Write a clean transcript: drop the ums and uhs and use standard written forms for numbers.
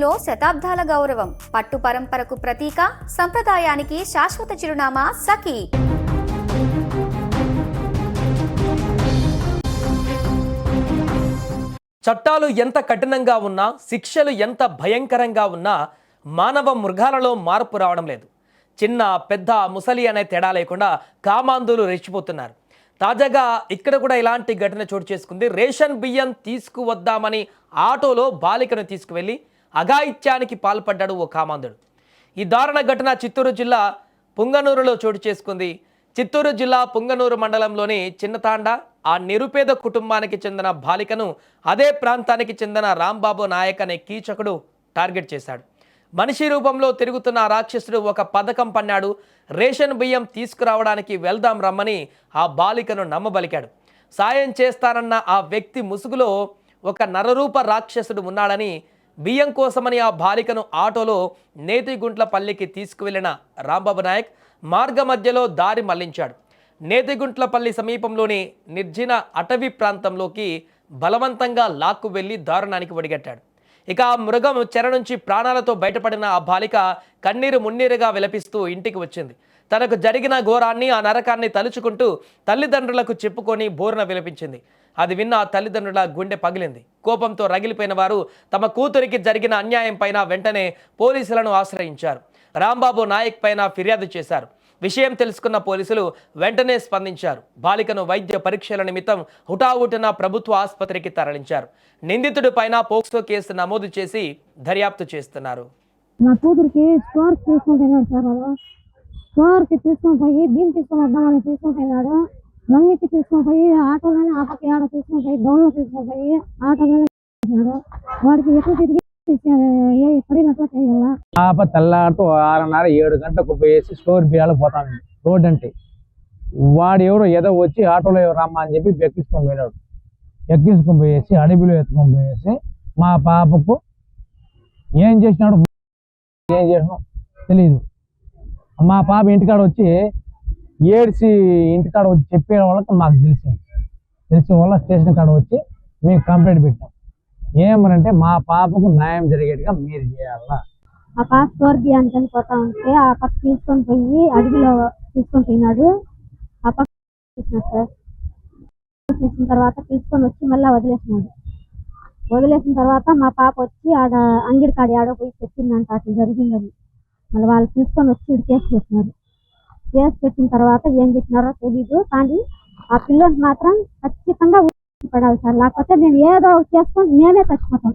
మనసులో శతాబ్దాల గౌరవం, పట్టు పరంపరకు ప్రతీక, సంప్రదాయానికి శాశ్వత చిరునామా సఖీ. చట్టాలు ఎంత కఠినంగా ఉన్నా, శిక్షలు ఎంత భయంకరంగా ఉన్నా మానవ మృగాలలో మార్పు రావడం లేదు. చిన్న పెద్ద ముసలి అనే తేడా లేకుండా కామాంధులు రెచ్చిపోతున్నారు. తాజాగా ఇక్కడ కూడా ఇలాంటి ఘటన చోటు చేసుకుంది. రేషన్ బియ్యం తీసుకువద్దామని ఆటోలో బాలికను తీసుకువెళ్ళి అఘాయిత్యానికి పాల్పడ్డాడు ఓ కామాంధుడు. ఈ దారుణ ఘటన చిత్తూరు జిల్లా పుంగనూరులో చోటు చేసుకుంది. చిత్తూరు జిల్లా పుంగనూరు మండలంలోని చిన్నతాండ ఆ నిరుపేద కుటుంబానికి చెందిన బాలికను అదే ప్రాంతానికి చెందిన రాంబాబు నాయక్ అనే కీచకుడు టార్గెట్ చేశాడు. మనిషి రూపంలో తిరుగుతున్న రాక్షసుడు ఒక పథకం పన్నాడు. రేషన్ బియ్యం తీసుకురావడానికి వెళ్దాం రమ్మని ఆ బాలికను నమ్మబలికాడు. సాయం చేస్తానన్న ఆ వ్యక్తి ముసుగులో ఒక నరరూప రాక్షసుడు ఉన్నాడని, బియ్యం కోసమని ఆ బాలికను ఆటోలో నేతిగుంట్లపల్లికి తీసుకువెళ్లిన రాంబాబు నాయక్ మార్గ మధ్యలో దారి మళ్లించాడు. నేతిగుంట్లపల్లి సమీపంలోని నిర్జన అటవీ ప్రాంతంలోకి బలవంతంగా లాక్కు వెళ్లి దారుణానికి ఒడిగట్టాడు. ఇక ఆ మృగం చెర నుంచి ప్రాణాలతో బయటపడిన ఆ బాలిక కన్నీరు మున్నీరుగా విలపిస్తూ ఇంటికి వచ్చింది. తనకు జరిగిన ఘోరాన్ని, ఆ నరకాన్ని తలుచుకుంటూ తల్లిదండ్రులకు చెప్పుకొని బోరున విలపించింది. అది విన్న ఆ తల్లిదండ్రుల గుండె పగిలింది. కోపంతో రగిలిపోయిన వారు తమ కూతురికి జరిగిన అన్యాయం పైన వెంటనే పోలీసులను ఆశ్రయించారు. రాంబాబు నాయక్ పైన ఫిర్యాదు చేశారు. విషయం తెలుసుకున్న పోలీసులు వెంటనే స్పందించారు. బాలికను వైద్య పరీక్షల నిమిత్తం హుటాహుటిన ప్రభుత్వ ఆసుపత్రికి తరలించారు. నిందితుడి పైన పోక్సో కేసు నమోదు చేసి దర్యాప్తు చేస్తున్నారు. నా కూతురికి స్టోర్కి తీసుకుంటున్నాడు సార్. స్టోర్కి తీసుకొని పోయి బియ్యం తీసుకొని వద్దామని తీసుకుంటున్నాడు. లంగికి తీసుకొని పోయి ఆటోలోనే ఆటోకి ఆడ తీసుకొని పోయి డౌన్లో తీసుకొని పోయి ఆటోలోనే వాడికి ఎక్కడ తిరిగి పడినట్లు చేయాలా. పాప తెల్లారితో 6:30 7 గంటలకు పోయేసి స్టోర్ బియ్యాలు పోతాను. రోడ్ అంటే వాడు ఎవరో ఏదో వచ్చి ఆటోలో రమ్మా అని చెప్పి ఎక్కించుకొని పోయినాడు. ఎక్కించుకొని పోయేసి అడవిలో ఎత్తుకొని పోయేసి మా పాపకు ఏం చేసినాడు తెలీదు. మా పాప ఇంటికాడ వచ్చి ఏడ్చి ఇంటికాడ వచ్చి చెప్పే వాళ్ళకి మాకు తెలిసిన వాళ్ళ స్టేషన్ కాడ వచ్చి మేము కంప్లైంట్ పెట్టాం. ఏమనంటే మా పాపకు న్యాయం జరిగేట్టుగా మీరు చేయాలా. ఆ పాప స్టోర్ బియ్యానికి వెళ్ళిపోతా ఉంటే ఆ పక్క తీసుకొని పోయి అడవిలో తీసుకొని పోయినాడు. ఆ పక్క తీసినాడు సార్. తీసిన తర్వాత తీసుకొని వచ్చి మళ్ళీ వదిలేసినాడు. వదిలేసిన తర్వాత మా పాప వచ్చి ఆడ అంగిడి కాడ ఆడ పోయి చెప్పిందంట అట్లా జరిగిందని. మళ్ళీ వాళ్ళు తీసుకొని వచ్చి ఇటు కేసు పెట్టినారు. కేసు పెట్టిన తర్వాత ఏం చెప్పినారో తెలీదు, కానీ ఆ పిల్లోని మాత్రం ఖచ్చితంగా పడాలి సార్. లేకపోతే నేను ఏదో చేసుకొని మేమే చచ్చిపోతాం.